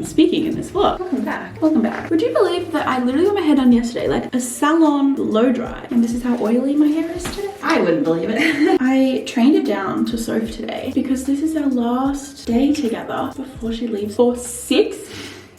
speaking in this vlog. Welcome back. Welcome back. Would you believe that I literally got my hair done yesterday, like a salon blow dry, and this is how oily my hair is today? I wouldn't believe it. I trained it down to Soph today because this is our last day together before she leaves for 6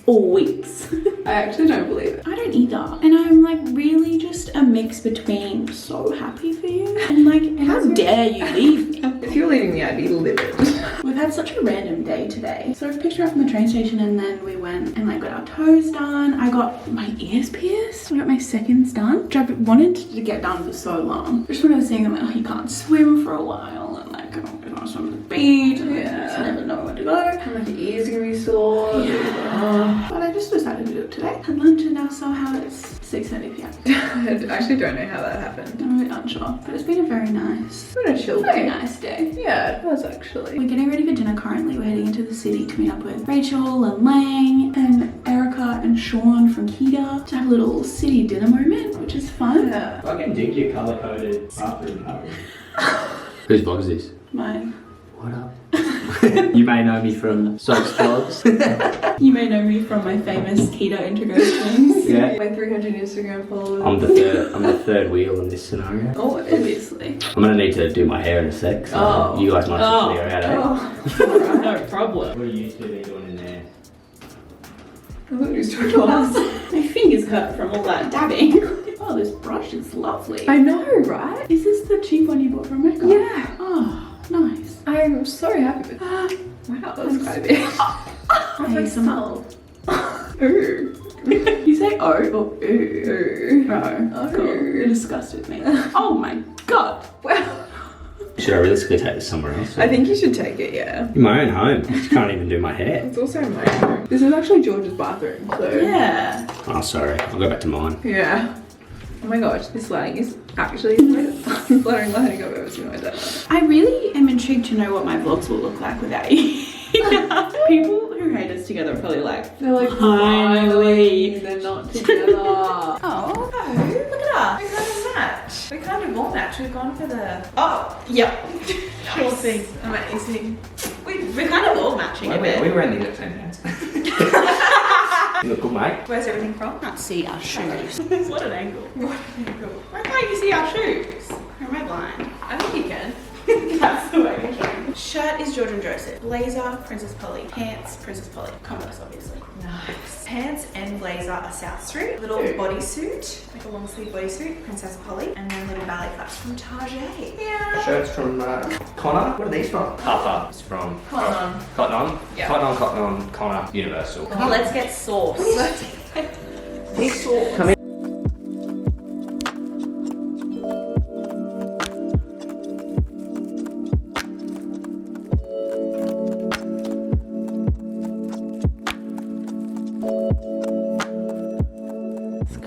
weeks. I actually don't believe it. I don't either. And I'm like really just a mix between so happy for you and like how dare you leave me. If you're leaving me, I'd be livid. We've had such a random day today. So I picked her up from the train station and then we went and like got our toes done. I got my ears pierced. I got my seconds done, which I've wanted to get done for so long. Just when I was saying I'm like, oh, you can't swim for a while and like I don't want to swim to the beach and I just never know where to go. And like your ears are gonna be sore. Yeah. But I just decided to do it today. Had lunch and now somehow it's 6:30 p.m. I actually don't know how that happened. I'm a bit unsure, but it's been a very nice, chill very day. nice day. Yeah, it was actually. We're getting ready for dinner currently. We're heading into the city to meet up with Rachel and Lang and Erica and Sean from Kita to have a little city dinner moment, which is fun. Yeah. Fucking dig your colour-coded bathroom cover. Whose vlog is this? Mine. What up? You may know me from Soap's vlogs. You may know me from my famous Kita integrations. Yeah. My 300 Instagram followers. I'm the third wheel in this scenario. Oh, Obviously. I'm gonna need to do my hair in a sec, so you guys might have to clear out. No problem. What are you two been doing in there? I thought you were talking to us. My fingers hurt from all that dabbing. Oh, this brush is lovely. I know, right? Is this the cheap one you bought from Mecca? Yeah. Oh, nice. I'm so happy with that. Wow, that's quite a bit. ASMR. Ooh. You say oh or ooh? Ooh. No. Cool. You disgusted me. Oh my god. Wow. Should I realistically take this somewhere else? I think you should take it, yeah. In my own home. I just can't even do my hair. It's also in my room. This is actually George's bathroom, so. Yeah. Oh, sorry. I'll go back to mine. Yeah. Oh my gosh, this lighting is actually the most unflattering lighting I've ever seen in my entire life. I really am intrigued to know what my vlogs will look like without you. People who hate us together are probably like, They're like, finally. they're not together. Oh, look at us. We kind of match. We kind of all match. We've gone for the. Oh, yep. Sure thing. Amazing. We're kind of all matching a bit. We were in the exact same hands. You look good, mate. Where's everything from? Can't see our shoes. What an angle. What an angle. Why can't you see our shoes? Or am I blind? I think you can. That's the way we're showing. Shirt is George and Joseph. Blazer, Princess Polly. Pants, Princess Polly. Converse, obviously. Nice. Pants and blazer are South Street. Little bodysuit, like a long sleeve bodysuit, Princess Polly. And then little ballet flats from Target. Yeah. Shirts from Connor. What are these from? Papa. It's from Cotton on. Cotton On. Yeah. Cotton On, Connor. Universal. Oh, let's get sauce. This sauce. Come in.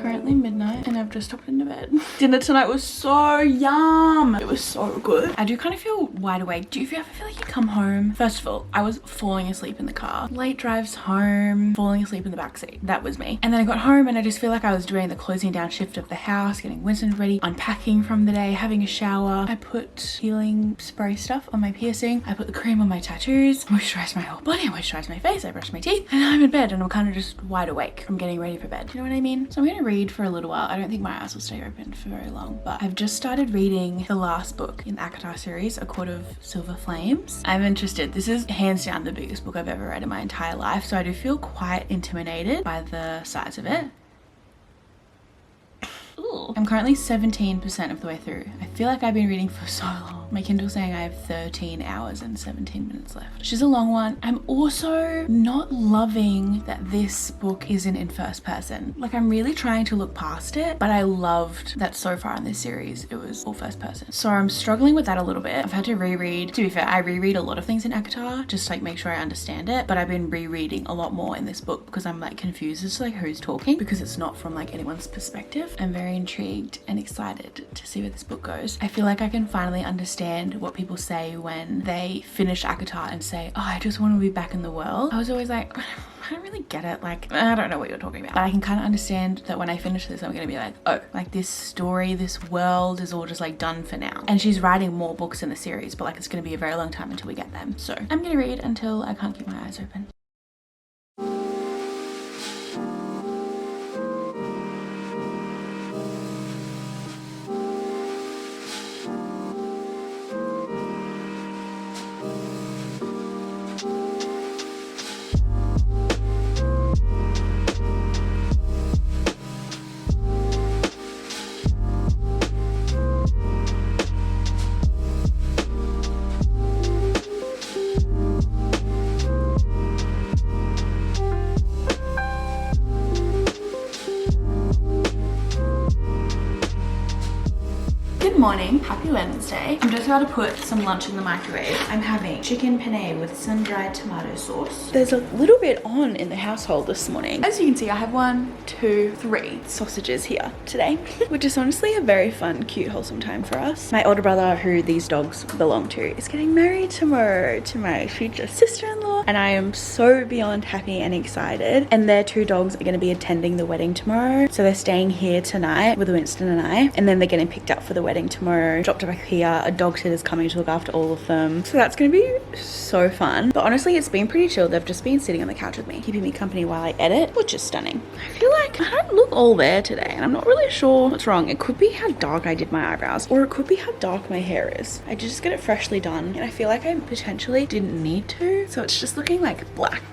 Currently midnight and I've just hopped into bed. Dinner tonight was so yum. It was so good. I do kind of feel wide awake. Do you ever feel like you come home? First of all, I was falling asleep in the car. Late drives home, falling asleep in the backseat. That was me. And then I got home and I just feel like I was doing the closing down shift of the house, getting Winston ready, unpacking from the day, having a shower. I put healing spray stuff on my piercing. I put the cream on my tattoos, moisturized my whole body, I moisturized my face, I brushed my teeth, and now I'm in bed and I'm kind of just wide awake from getting ready for bed. Do you know what I mean? So I'm gonna read for a little while. I don't think my eyes will stay open for very long, but I've just started reading the last book in the ACOTAR series, A Court of Silver Flames. I'm interested. This is hands down the biggest book I've ever read in my entire life, so I do feel quite intimidated by the size of it. Ooh. I'm currently 17% of the way through. I feel like I've been reading for so long. My Kindle's saying I have 13 hours and 17 minutes left, which is a long one. I'm also not loving that this book isn't in first person. Like, I'm really trying to look past it, but I loved that so far in this series it was all first person. So I'm struggling with that a little bit. I've had to reread. To be fair, I reread a lot of things in ACOTAR just to like make sure I understand it, but I've been rereading a lot more in this book because I'm like confused as to like who's talking because it's not from like anyone's perspective. I'm very intrigued and excited to see where this book goes. I feel like I can finally understand what people say when they finish ACOTAR and say, oh, I just want to be back in the world. I was always like, I don't really get it. Like, I don't know what you're talking about. But I can kind of understand that when I finish this, I'm going to be like, oh, like this story, this world is all just like done for now. And she's writing more books in the series, but like it's going to be a very long time until we get them. So I'm going to read until I can't keep my eyes open. morning, happy Wednesday. I'm just about to put some lunch in the microwave. I'm having chicken penne with sun-dried tomato sauce. There's a little bit on in the household this morning. As you can see, I have 1, 2, 3 sausages here today, which is honestly a very fun, cute, wholesome time for us. My older brother, who these dogs belong to, is getting married tomorrow to my future sister-in-law, and I am so beyond happy and excited. And their 2 dogs are going to be attending the wedding tomorrow, so they're staying here tonight with Winston and I, and then they're getting picked up for the wedding tomorrow, dropped back here. A dog sitter's coming to look after all of them, so that's going to be so fun. But honestly, it's been pretty chill. They've just been sitting on the couch with me, keeping me company while I edit, which is stunning. I feel like I don't look all there today, and I'm not really sure what's wrong. It could be how dark I did my eyebrows, or it could be how dark my hair is. I just get it freshly done, and I feel like I potentially didn't need to, so it's just looking like black,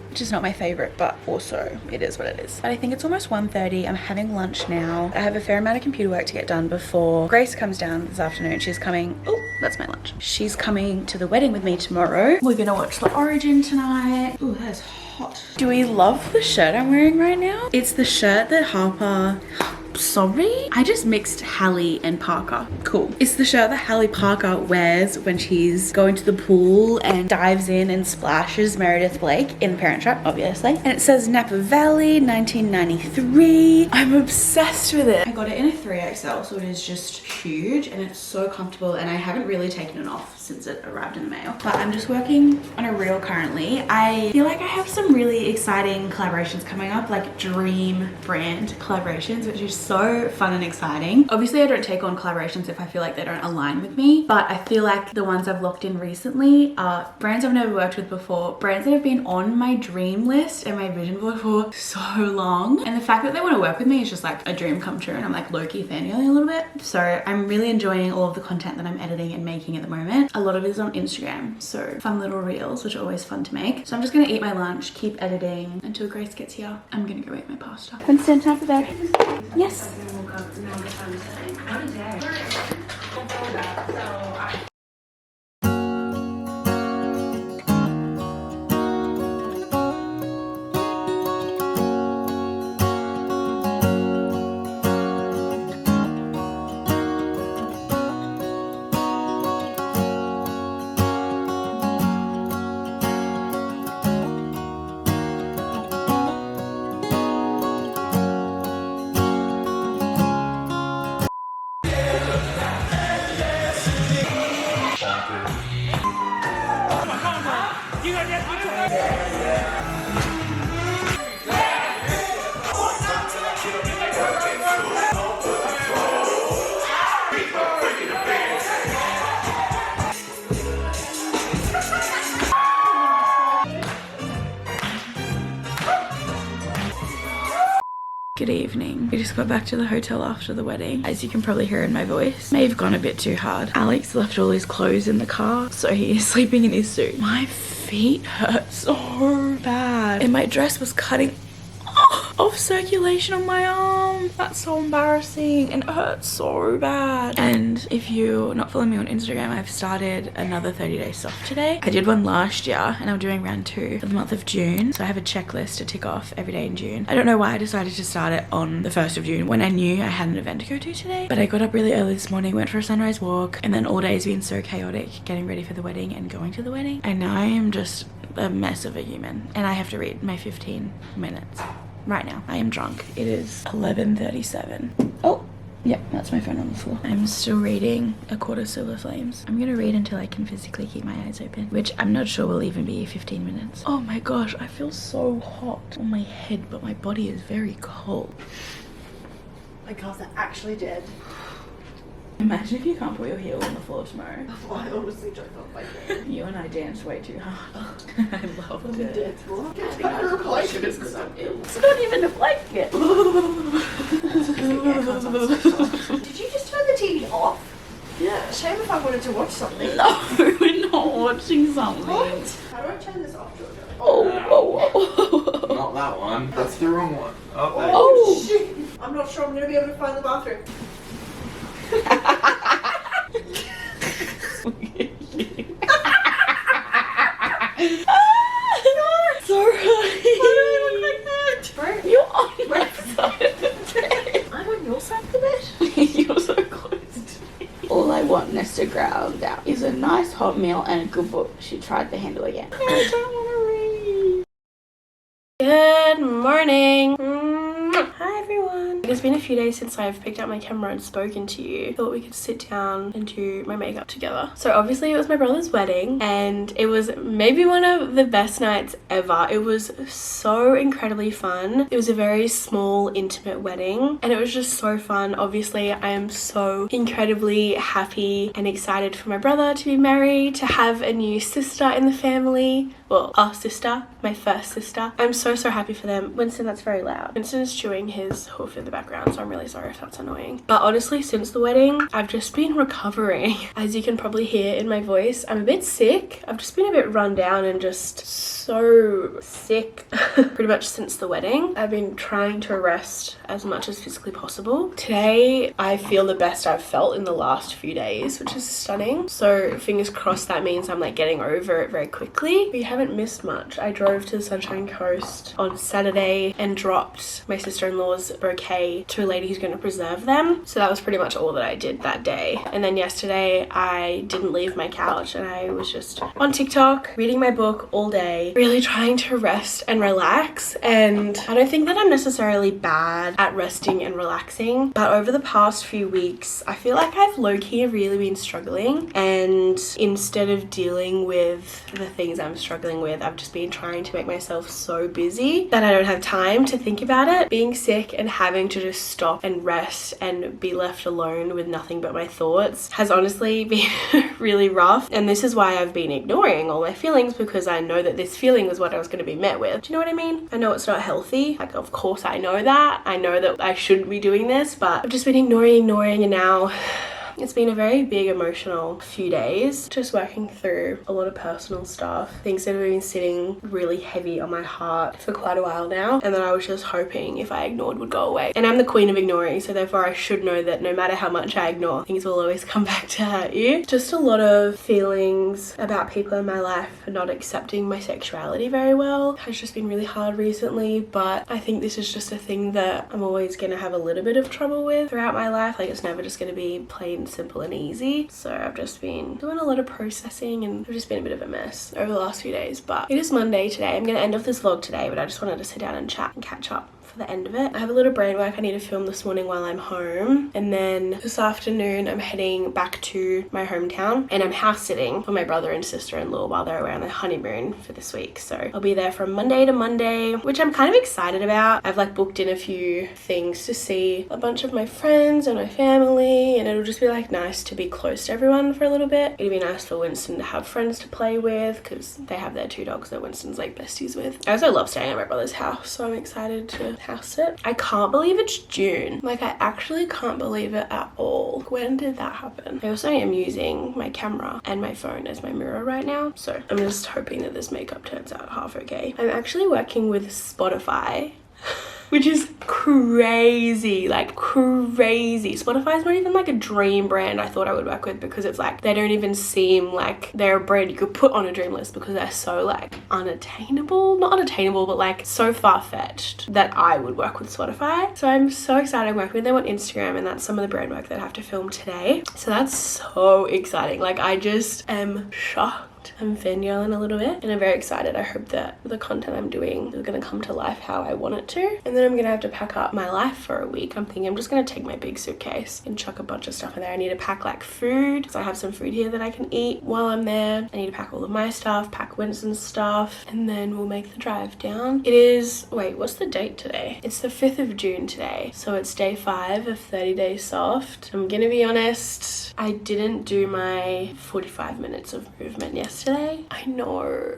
which is not my favorite, but also it is what it is. But I think it's almost 1:30. I'm having lunch now. I have a fair amount of computer work to get done before Grace comes down this afternoon. She's coming, oh, that's my lunch. She's coming to the wedding with me tomorrow. We're gonna watch The Origin tonight. Ooh, that is hot. Do we love the shirt I'm wearing right now? It's the shirt that Harper... Sorry? I just mixed Hallie and Parker. Cool. It's the shirt that Hallie Parker wears when she's going to the pool and dives in and splashes Meredith Blake in Parent Trap, obviously. And it says Napa Valley, 1993. I'm obsessed with it. I got it in a 3XL, so it is just huge and it's so comfortable, and I haven't really taken it off since it arrived in the mail. But I'm just working on a reel currently. I feel like I have some really exciting collaborations coming up, like dream brand collaborations, which is so fun and exciting. Obviously, I don't take on collaborations if I feel like they don't align with me, but I feel like the ones I've locked in recently are brands I've never worked with before, brands that have been on my dream list and my vision board for so long. And the fact that they want to work with me is just like a dream come true, and I'm like low-key fangirling a little bit. So I'm really enjoying all of the content that I'm editing and making at the moment. A lot of it is on Instagram, so fun little reels, which are always fun to make. So I'm just gonna eat my lunch, keep editing until Grace gets here. I'm gonna go eat my pasta. Winston, time for bed. Yes. Good evening. We just got back to the hotel after the wedding. As you can probably hear in my voice, may have gone a bit too hard. Alex left all his clothes in the car, so he is sleeping in his suit. My feet hurt so bad, and my dress was cutting off circulation on my arm. That's so embarrassing, and it hurts so bad. And if you're not following me on Instagram, I've started another 30-day soft today. I did one last year, and I'm doing round 2 for the month of June, so I have a checklist to tick off every day in June. I don't know why I decided to start it on the 1st of June when I knew I had an event to go to today, but I got up really early this morning, went for a sunrise walk, and then all day's been so chaotic getting ready for the wedding and going to the wedding, and now I am just a mess of a human, and I have to read my 15 minutes. Right now, I am drunk. It is 11:37. Oh, yep, that's my phone on the floor. I'm still reading A Quarter Silver Flames. I'm gonna read until I can physically keep my eyes open, which I'm not sure will even be 15 minutes. Oh my gosh, I feel so hot on my head, but my body is very cold. My calves are actually dead. Imagine if you can't put your heel on the floor tomorrow. Oh, I honestly don't know if I can. You and I danced way too hard. I loved it. Dance floor. It's not even a blanket. Did you just turn the TV off? Yeah. Shame if I wanted to watch something. No, we're not watching something. What? How do I turn this off, Georgia? Oh. Not that one. That's the wrong one. Oh, there. Oh. Shit. I'm not sure I'm going to be able to find the bathroom. Sorry. Why do I look like that? Bro, You're on my side of the bed. I'm on your side of the bed. You're so close to me. to ground down is a nice hot meal and a good book. She tried the handle again. I don't want to read. Good morning. Hi everyone. It's been a few days since I've picked up my camera and spoken to you. Thought we could sit down and do my makeup together. So obviously it was my brother's wedding and it was maybe one of the best nights ever. It was so incredibly fun. It was a very small, intimate wedding and it was just so fun. Obviously I am so incredibly happy and excited for my brother to be married, to have a new sister in the family. Well, our sister, my first sister. I'm so happy for them. Winston, that's very loud. Winston is chewing his hoof in the background, so I'm really sorry if that's annoying. But honestly, since the wedding, I've just been recovering. As you can probably hear in my voice, I'm a bit sick. I've just been a bit run down and just so sick pretty much since the wedding. I've been trying to rest as much as physically possible. Today, I feel the best I've felt in the last few days, which is stunning. So fingers crossed that means I'm like getting over it very quickly. We haven't missed much. I drove to the Sunshine Coast on Saturday and dropped my sister-in-law's bouquet to a lady who's going to preserve them. So that was pretty much all that I did that day. And then yesterday I didn't leave my couch and I was just on TikTok reading my book all day, really trying to rest and relax. And I don't think that I'm necessarily bad at resting and relaxing, but over the past few weeks I feel like I've low-key really been struggling, and instead of dealing with the things I'm struggling with, I've just been trying to make myself so busy that I don't have time to think about it. Being sick and having to just stop and rest and be left alone with nothing but my thoughts has honestly been really rough. And this is why I've been ignoring all my feelings, because I know that this feeling was what I was going to be met with. Do you know what I mean? I know it's not healthy. Like, of course I know that. I know that I shouldn't be doing this, but I've just been ignoring, and now it's been a very big emotional few days, just working through a lot of personal stuff, things that have been sitting really heavy on my heart for quite a while now, and that I was just hoping if I ignored would go away. And I'm the queen of ignoring, so therefore I should know that no matter how much I ignore, things will always come back to hurt you. Just a lot of feelings about people in my life for not accepting my sexuality very well has just been really hard recently, but I think this is just a thing that I'm always going to have a little bit of trouble with throughout my life. Like, it's never just going to be plain simple and easy. So I've just been doing a lot of processing and I've just been a bit of a mess over the last few days. But it is Monday today. I'm going to end off this vlog today, but I just wanted to sit down and chat and catch up for the end of it. I have a little brain work I need to film this morning while I'm home, and then this afternoon I'm heading back to my hometown and I'm house sitting for my brother and sister-in-law while they're away on their honeymoon for this week. So I'll be there from Monday to Monday, which I'm kind of excited about. I've like booked in a few things to see a bunch of my friends and my family, and it'll just be like nice to be close to everyone for a little bit. It'd be nice for Winston to have friends to play with because they have their 2 dogs that Winston's like besties with. I also love staying at my brother's house, so I'm excited to house it. I can't believe it's June. Like, I actually can't believe it at all. When did that happen? I also am using my camera and my phone as my mirror right now, so I'm just hoping that this makeup turns out half okay. I'm actually working with Spotify which is crazy, like crazy. Spotify's not even like a dream brand I thought I would work with, because it's like they don't even seem like they're a brand you could put on a dream list, because they're so like unattainable, not unattainable, but like so far-fetched that I would work with Spotify. So I'm so excited. I'm working with them on Instagram, and that's some of the brand work that I have to film today. So that's so exciting. Like, I just am shocked. I'm fangirling a little bit and I'm very excited. I hope that the content I'm doing is going to come to life how I want it to. And then I'm going to have to pack up my life for a week. I'm thinking I'm just going to take my big suitcase and chuck a bunch of stuff in there. I need to pack like food, because I have some food here that I can eat while I'm there. I need to pack all of my stuff, pack Winston's stuff, and then we'll make the drive down. It is, wait, what's the date today? It's the 5th of June today. So it's day 5 of 30 Days Soft. I'm going to be honest, I didn't do my 45 minutes of movement yesterday. I know,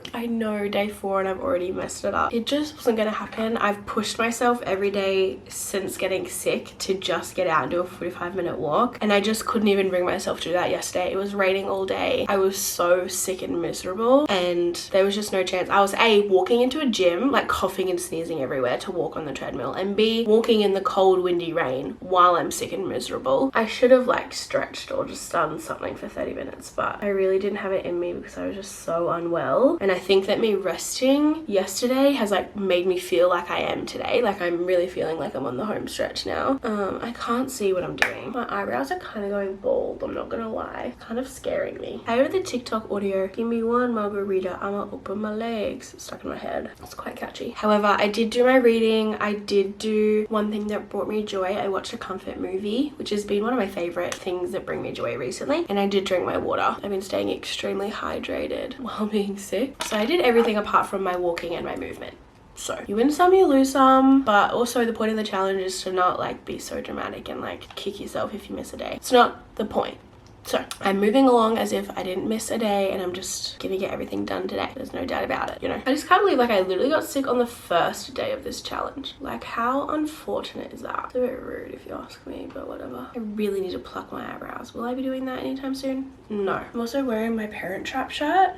day 4 and I've already messed it up. It just wasn't gonna happen. I've pushed myself every day since getting sick to just get out and do a 45-minute walk, and I just couldn't even bring myself to do that yesterday. It was raining all day. I was so sick and miserable, and there was just no chance. I was A, walking into a gym, like coughing and sneezing everywhere to walk on the treadmill, and B, walking in the cold windy rain while I'm sick and miserable. I should have like stretched or just done something for 30 minutes, but I really didn't have it in me because I was just so unwell. And I think that me resting yesterday has like made me feel like I am today. Like I'm really feeling like I'm on the home stretch now. I can't see what I'm doing. My eyebrows are kind of going bald, I'm not gonna lie. Kind of scaring me. I heard the TikTok audio, give me one margarita, I'ma open my legs. It's stuck in my head. It's quite catchy. However, I did do my reading. I did do one thing that brought me joy. I watched a comfort movie, which has been one of my favorite things that bring me joy recently. And I did drink my water. I've been staying extremely hydrated while being sick. So I did everything apart from my walking and my movement. So you win some, you lose some, but also the point of the challenge is to not like be so dramatic and like kick yourself if you miss a day. It's not the point. So I'm moving along as if I didn't miss a day and I'm just gonna get everything done today. There's no doubt about it, you know. I just can't believe like I literally got sick on the first day of this challenge. Like how unfortunate is that? It's a bit rude if you ask me, but whatever. I really need to pluck my eyebrows. Will I be doing that anytime soon? No. I'm also wearing my Parent Trap shirt.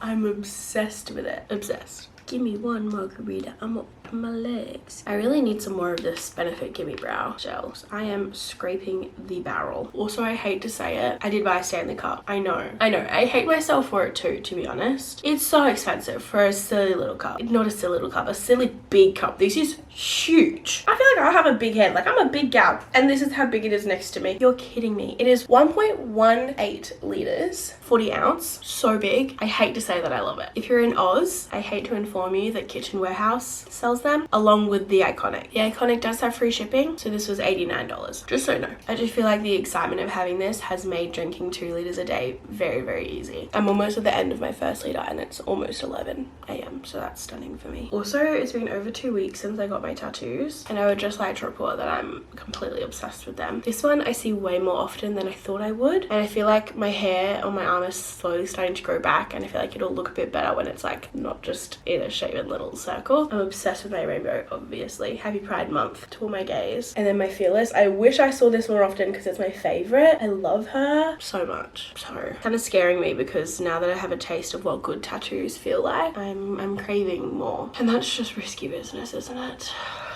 I'm obsessed with it. Obsessed. Give me one margarita, I'm up my legs. I really need some more of this Benefit Gimme Brow gels. I am scraping the barrel. Also, I hate to say it, I did buy a Stanley cup. I know. I hate myself for it too, to be honest. It's so expensive for a silly little cup. Not a silly little cup, a silly big cup. This is huge. I feel like I have a big head, like I'm a big gal, and this is how big it is next to me. You're kidding me. It is 1.18 liters, 40 ounce, so big. I hate to say that I love it. If you're in Oz, I hate to inform you that Kitchen Warehouse sells them along with the Iconic. The Iconic does have free shipping, so this was $89, just so you know. I just feel like the excitement of having this has made drinking 2 liters a day very, very easy. I'm almost at the end of my first liter and it's almost 11 a.m, so that's stunning for me. Also, it's been over 2 weeks since I got my tattoos, and I would just like to report that I'm completely obsessed with them. This one I see way more often than I thought I would, and I feel like my hair on my arm is slowly starting to grow back, and I feel like it'll look a bit better when it's like not just in a shaven little circle. I'm obsessed with my rainbow, obviously. Happy Pride Month to all my gays. And then my Fearless. I wish I saw this more often because it's my favorite. I love her so much. So kind of scaring me because now that I have a taste of what good tattoos feel like, I'm craving more. And that's just risky business, isn't it?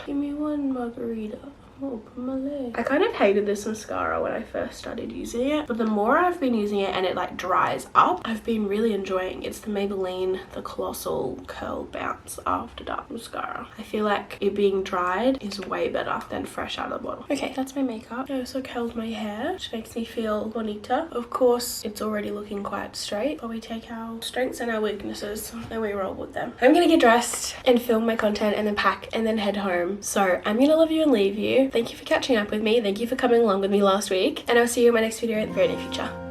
Give me one margarita. Open my leg. I kind of hated this mascara when I first started using it, but the more I've been using it and it like dries up, I've been really enjoying. It's the Maybelline The Colossal Curl Bounce After Dark Mascara. I feel like it being dried is way better than fresh out of the bottle. Okay, that's my makeup. I also curled my hair, which makes me feel bonita. Of course, it's already looking quite straight, but we take our strengths and our weaknesses and we roll with them. I'm gonna get dressed and film my content and then pack and then head home. So I'm gonna love you and leave you. Thank you for catching up with me. Thank you for coming along with me last week. And I'll see you in my next video in the very near future.